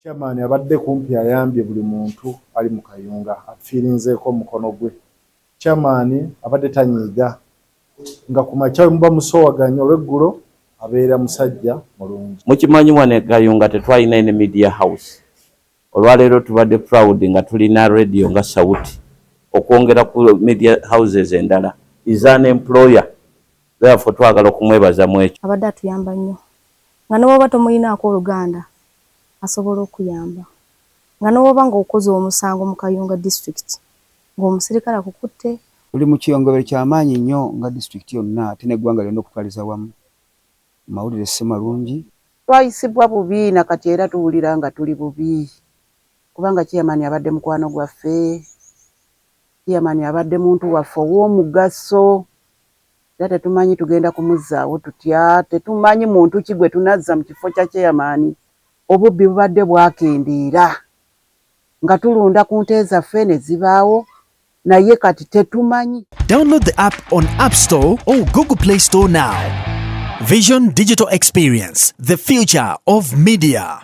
Chairman abadde kumpi ayambye buli muntu ali mu kayunga afiirinzeeko mukono gwe. Chairman abadde tanyiiga nga ku makya muba musowaganya olw'eggulo abeera musajja mulungi. Mukimanyi wane kayunga tetwalina ne media house. Olwaleero tubadde proud nga tulina radio nga Sauti okwongera ku media houses endala. Is an employer. Therefore twagala okumwebaza mu ekyo. Abadde atuyamba nnyo. Nga n'oba tomulinaako Uganda asobola okuyamba. Nga n'oba ng'okoze omusango mu Kayunga district ng'omusirikale akukutte. Tuli mu kiyongobero ky'amaanyi nnyo nga district yonna ate n'eggwanga lyonna okutwaliza wamu. Mawulire si malungi. Twayisibwa bubi na kati era tuwulira nga tuli bubi. Kubanga chairman abadde mukwano gwaffe. Chairman abadde muntu waffe ow'omugaso. Era tetumanyi tugenda kumuzzaawo tutya. Tetumanyi muntu ki gwe tunazza mu kifo kya chairman. Obubbi bubadde bwakendeera. Nga tulunda ku nte zaffe ne zibaawo. Naye kati tetumanyi. Download the app on App Store or Google Play Store now. Vision Digital Experience, the future of media.